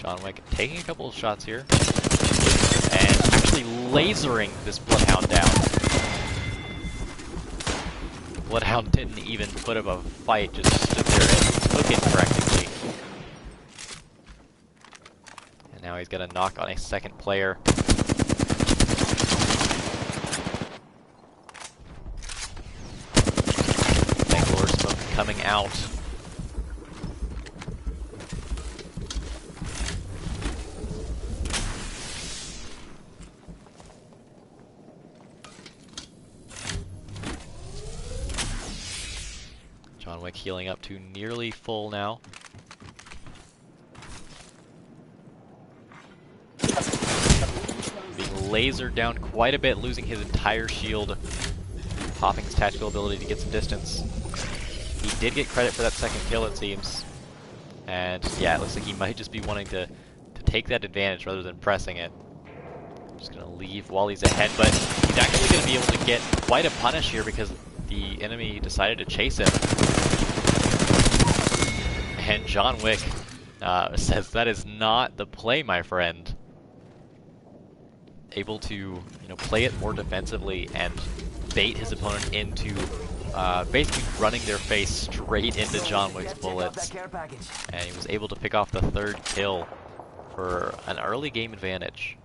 John Wick taking a couple of shots here. And actually lasering this Bloodhound down. Bloodhound didn't even put up a fight, just stood there and took it practically. And now he's got a knock on a second player. Bangalore smoke coming out. John Wick healing up to nearly full now. Being lasered down quite a bit, losing his entire shield. Popping his tactical ability to get some distance. He did get credit for that second kill, it seems. And yeah, it looks like he might just be wanting to take that advantage rather than pressing it. Just gonna leave while he's ahead, but he's actually gonna be able to get quite a punish here because the enemy decided to chase him. And John Wick says that is not the play, my friend. Able to, play it more defensively and bait his opponent into basically running their face straight into John Wick's bullets. And he was able to pick off the third kill for an early game advantage.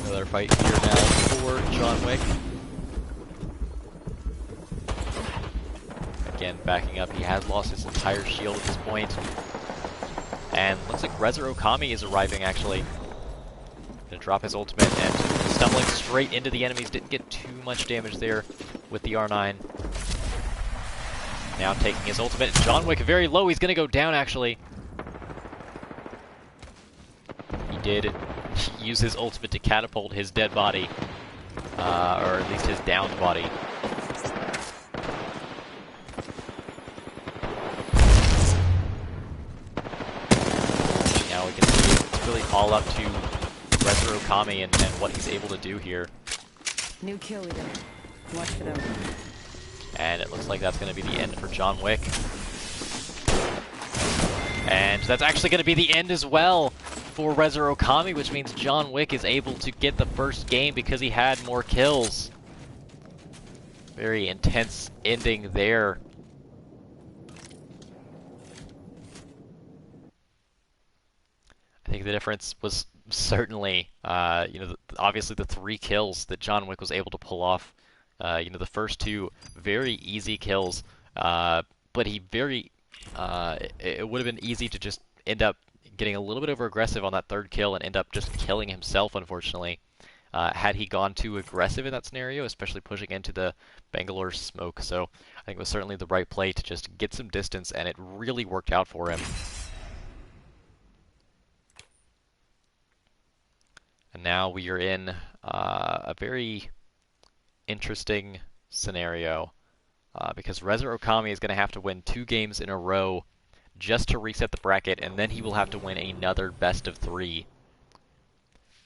Another fight here now for John Wick. Again, backing up. He has lost his entire shield at this point. And looks like Reza Okami is arriving, actually. Gonna drop his ultimate and stumbling straight into the enemies. Didn't get too much damage there with the R9. Now taking his ultimate. John Wick very low. He's gonna go down, actually. He did use his ultimate to catapult his dead body. Or at least his downed body. Now we can see it's really all up to Reza Okami and what he's able to do here. New kill leader. Watch for them. And it looks like that's going to be the end for John Wick. And that's actually going to be the end as well for Reza Okami, which means John Wick is able to get the first game because he had more kills. Very intense ending there. I think the difference was certainly, obviously the 3 kills that John Wick was able to pull off. The first 2 very easy kills, but he it would have been easy to just end up getting a little bit over aggressive on that third kill and end up just killing himself, unfortunately. Had he gone too aggressive in that scenario, especially pushing into the Bangalore smoke. So I think it was certainly the right play to just get some distance, and it really worked out for him. And now we are in a very interesting scenario because Reza Okami is going to have to win 2 games in a row just to reset the bracket, and then he will have to win another best of 3.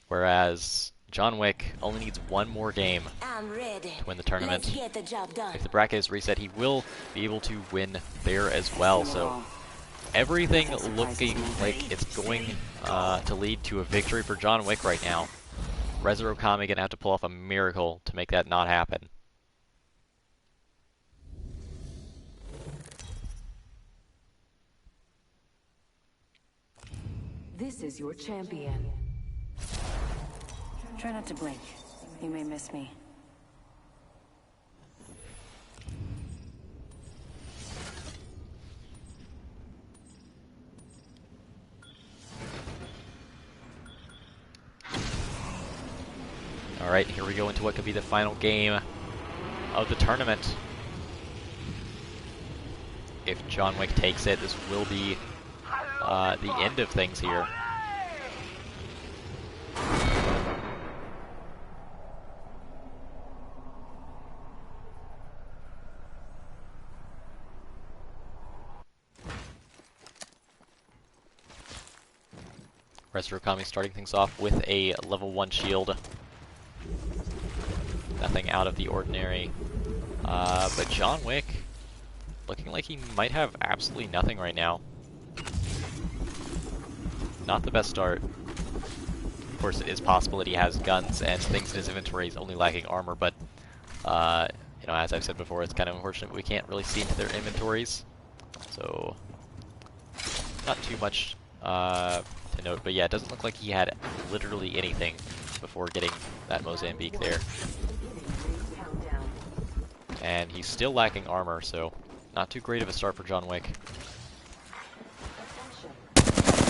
Whereas John Wick only needs 1 more game to win the tournament. If the bracket is reset, he will be able to win there as well. So everything looking like it's going to lead to a victory for John Wick right now. Reza Okami gonna have to pull off a miracle to make that not happen. This is your champion. Try not to blink. You may miss me. Alright, here we go into what could be the final game of the tournament. If John Wick takes it, this will be the end of things here. Reza Okami starting things off with a level 1 shield. Nothing out of the ordinary. But John Wick looking like he might have absolutely nothing right now. Not the best start. Of course, it is possible that he has guns and things in his inventory. He's only lacking armor, but you know, as I've said before, it's kind of unfortunate we can't really see into their inventories. So, not too much to note, but yeah, it doesn't look like he had literally anything before getting that Mozambique there. And he's still lacking armor, so not too great of a start for John Wick.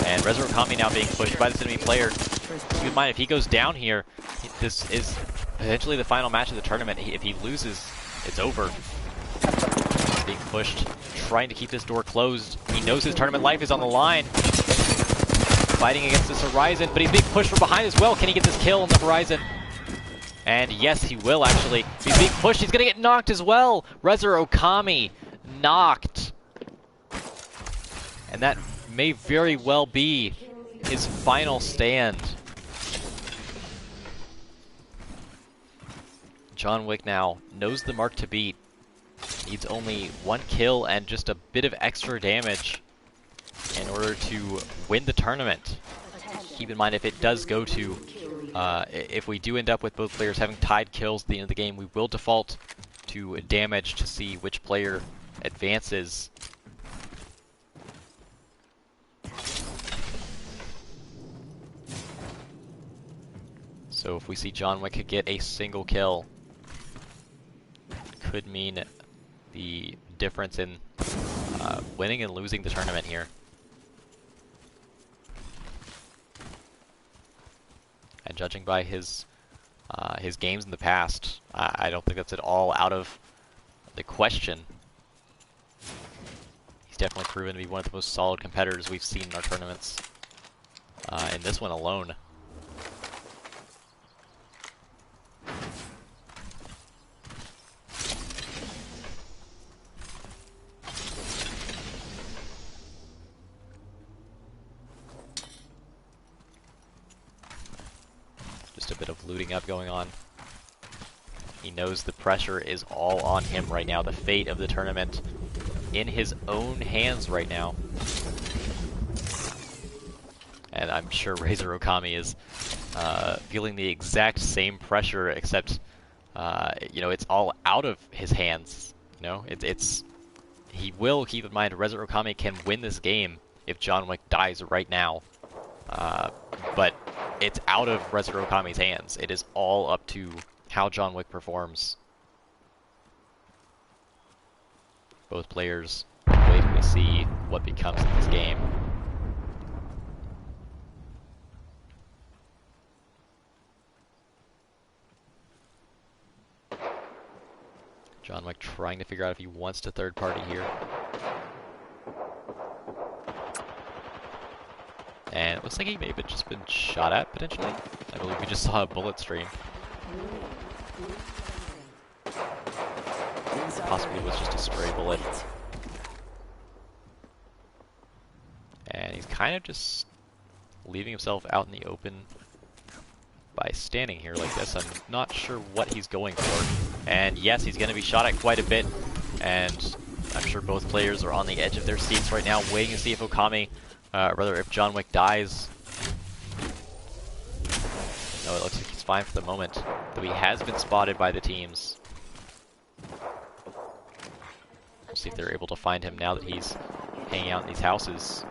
And Rezo Okami now being pushed by this enemy player. Keep in mind, if he goes down here, this is potentially the final match of the tournament. If he loses, it's over. He's being pushed, trying to keep this door closed. He knows his tournament life is on the line. Fighting against this Horizon, but he's being pushed from behind as well. Can he get this kill on the Horizon? And yes, he will actually. He's being pushed. He's going to get knocked as well. Rezo Okami knocked. And that may very well be his final stand. John Wick now knows the mark to beat. Needs only one kill and just a bit of extra damage in order to win the tournament. Keep in mind, if it does go to, if we do end up with both players having tied kills at the end of the game, we will default to damage to see which player advances. So if we see John Wick get a single kill, could mean the difference in winning and losing the tournament here. And judging by his games in the past, I don't think that's at all out of the question. He's definitely proven to be one of the most solid competitors we've seen in our tournaments. In this one alone. Just a bit of looting up going on. He knows the pressure is all on him right now. The fate of the tournament in his own hands right now. And I'm sure Rezo Okami is feeling the exact same pressure, except you know, it's all out of his hands. You know, he will, keep in mind, Rezo Okami can win this game if John Wick dies right now. But it's out of Rezo Okami's hands. It is all up to how John Wick performs. Both players waiting to see what becomes of this game. John Wick trying to figure out if he wants to third party here. And it looks like he may have just been shot at, potentially. I believe we just saw a bullet stream. Possibly was just a stray bullet. And he's kind of just leaving himself out in the open by standing here like this. I'm not sure what he's going for. And yes, he's going to be shot at quite a bit. And I'm sure both players are on the edge of their seats right now, waiting to see if Okami, rather if John Wick dies. No, it looks like he's fine for the moment, though he has been spotted by the teams. We'll see if they're able to find him now that he's hanging out in these houses.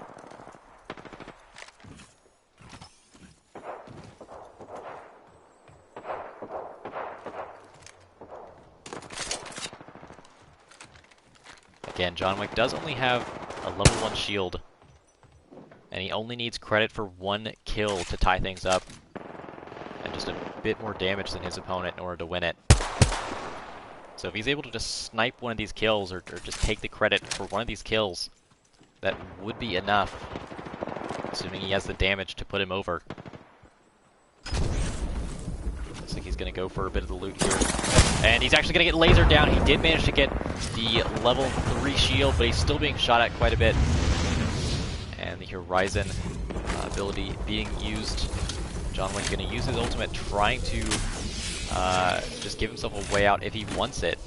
Again, John Wick does only have a level 1 shield, and he only needs credit for 1 kill to tie things up, and just a bit more damage than his opponent in order to win it. So if he's able to just snipe one of these kills, or just take the credit for one of these kills, that would be enough, assuming he has the damage to put him over. Looks like he's going to go for a bit of the loot here. And he's actually going to get lasered down. He did manage to get the level 3 shield, but he's still being shot at quite a bit. And the Horizon ability being used. John Wick going to use his ultimate, trying to just give himself a way out if he wants it.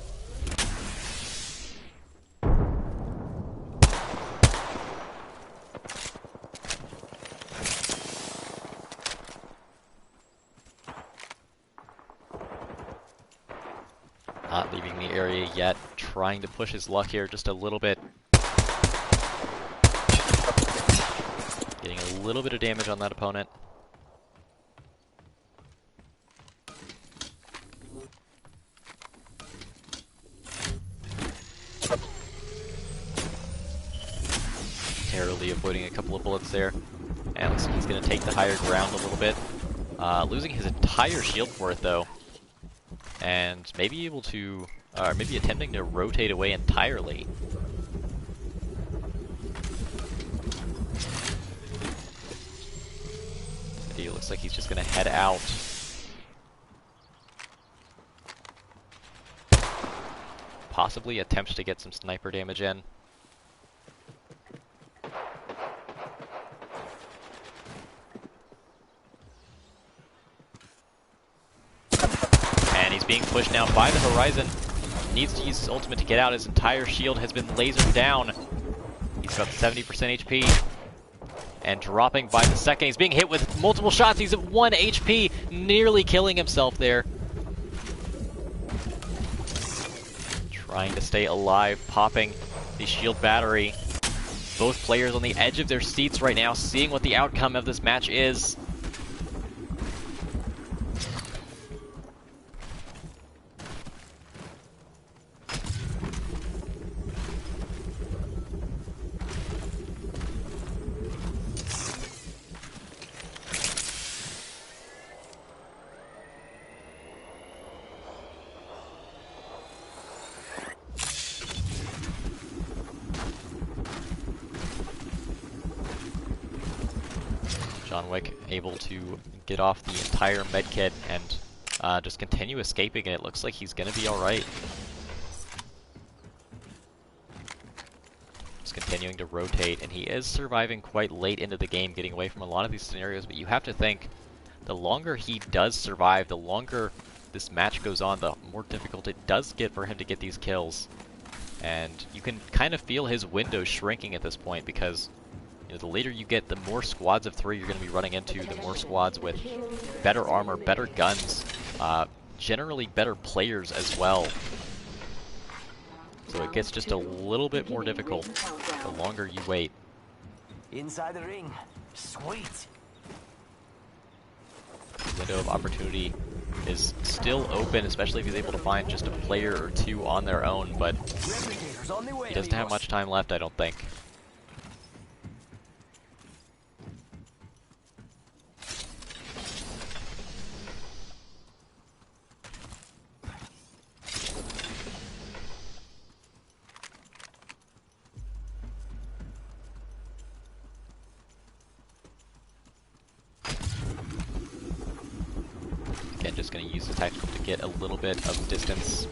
Not leaving the area yet, trying to push his luck here just a little bit. Getting a little bit of damage on that opponent. Narrowly avoiding a couple of bullets there. And looks like he's going to take the higher ground a little bit. Losing his entire shield for it though. And maybe able to, maybe attempting to rotate away entirely. It looks like he's just going to head out. Possibly attempts to get some sniper damage in. And he's being pushed now by the horizon. Needs to use his ultimate to get out. His entire shield has been lasered down. He's got 70% HP. And dropping by the second. He's being hit with multiple shots. He's at 1 HP, nearly killing himself there. Trying to stay alive, popping the shield battery. Both players on the edge of their seats right now, seeing what the outcome of this match is. John Wick able to get off the entire medkit and just continue escaping, and it looks like he's going to be alright. Just continuing to rotate, and he is surviving quite late into the game, getting away from a lot of these scenarios, but you have to think, the longer he does survive, the longer this match goes on, the more difficult it does get for him to get these kills. And you can kind of feel his window shrinking at this point, because you know, the later you get, the more squads of 3 you're going to be running into, the more squads with better armor, better guns, generally better players as well. So it gets just a little bit more difficult the longer you wait. Inside the ring. Sweet. The window of opportunity is still open, especially if he's able to find just a player or 2 on their own, but he doesn't have much time left, I don't think. Again, just going to use the tactical to get a little bit of distance.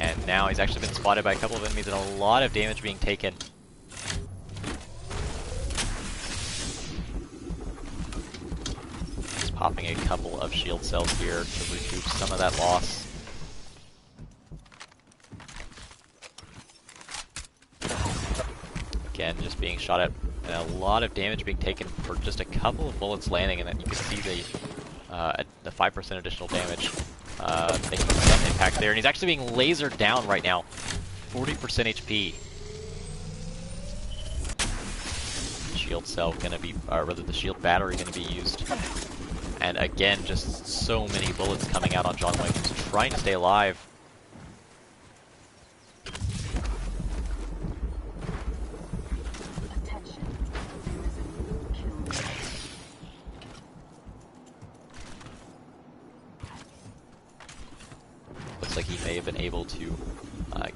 And now he's actually been spotted by a couple of enemies and a lot of damage being taken. Just popping a couple of shield cells here to recoup some of that loss. Again, just being shot at, and a lot of damage being taken for just a couple of bullets landing, and then you can see the 5% additional damage making some impact there. And he's actually being lasered down right now, 40% HP. Shield cell gonna be, or rather the shield battery gonna be used. And again, just so many bullets coming out on John Wick. He's trying to stay alive. Looks like he may have been able to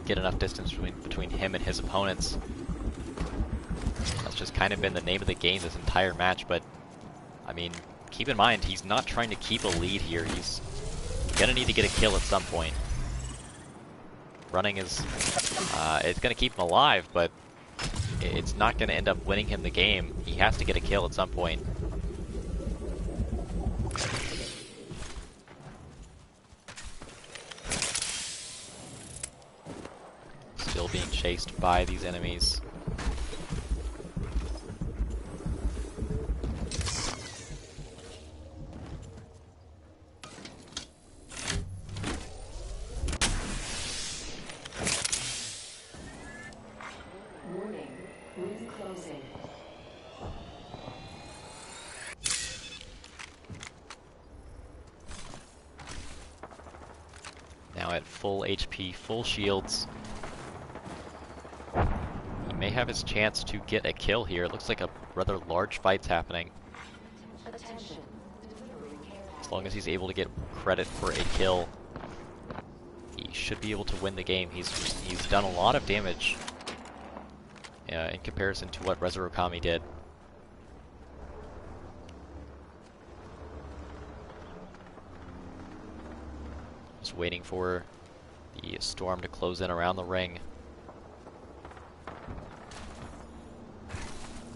get enough distance between him and his opponents. That's just kind of been the name of the game this entire match, but I mean, keep in mind, he's not trying to keep a lead here. He's gonna need to get a kill at some point. Running is, it's gonna keep him alive, but it's not gonna end up winning him the game. He has to get a kill at some point. being chased by these enemies. Warning. Ring closing. Now at full HP, full shields. He may have his chance to get a kill here. It looks like a rather large fight's happening. Attention. As long as he's able to get credit for a kill, he should be able to win the game. He's done a lot of damage in comparison to what Resurokami did. Just waiting for the storm to close in around the ring.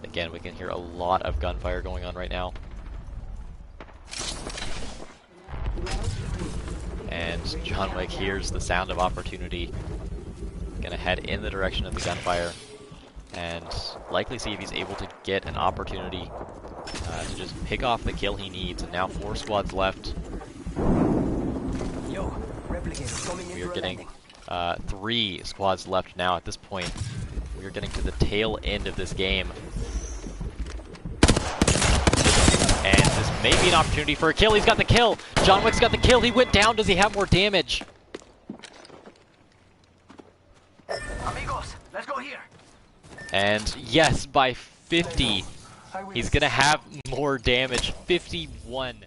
Again, we can hear a lot of gunfire going on right now. And John Wick hears the sound of opportunity. Gonna head in the direction of the gunfire and likely see if he's able to get an opportunity to just pick off the kill he needs. And now 4 squads left. Yo, replicators coming in. We are getting 3 squads left now at this point. We are getting to the tail end of this game. And this may be an opportunity for a kill. He's got the kill. John Wick's got the kill. He went down. Does he have more damage? Amigos, let's go here. And yes, by 50. He's gonna have more damage. 51.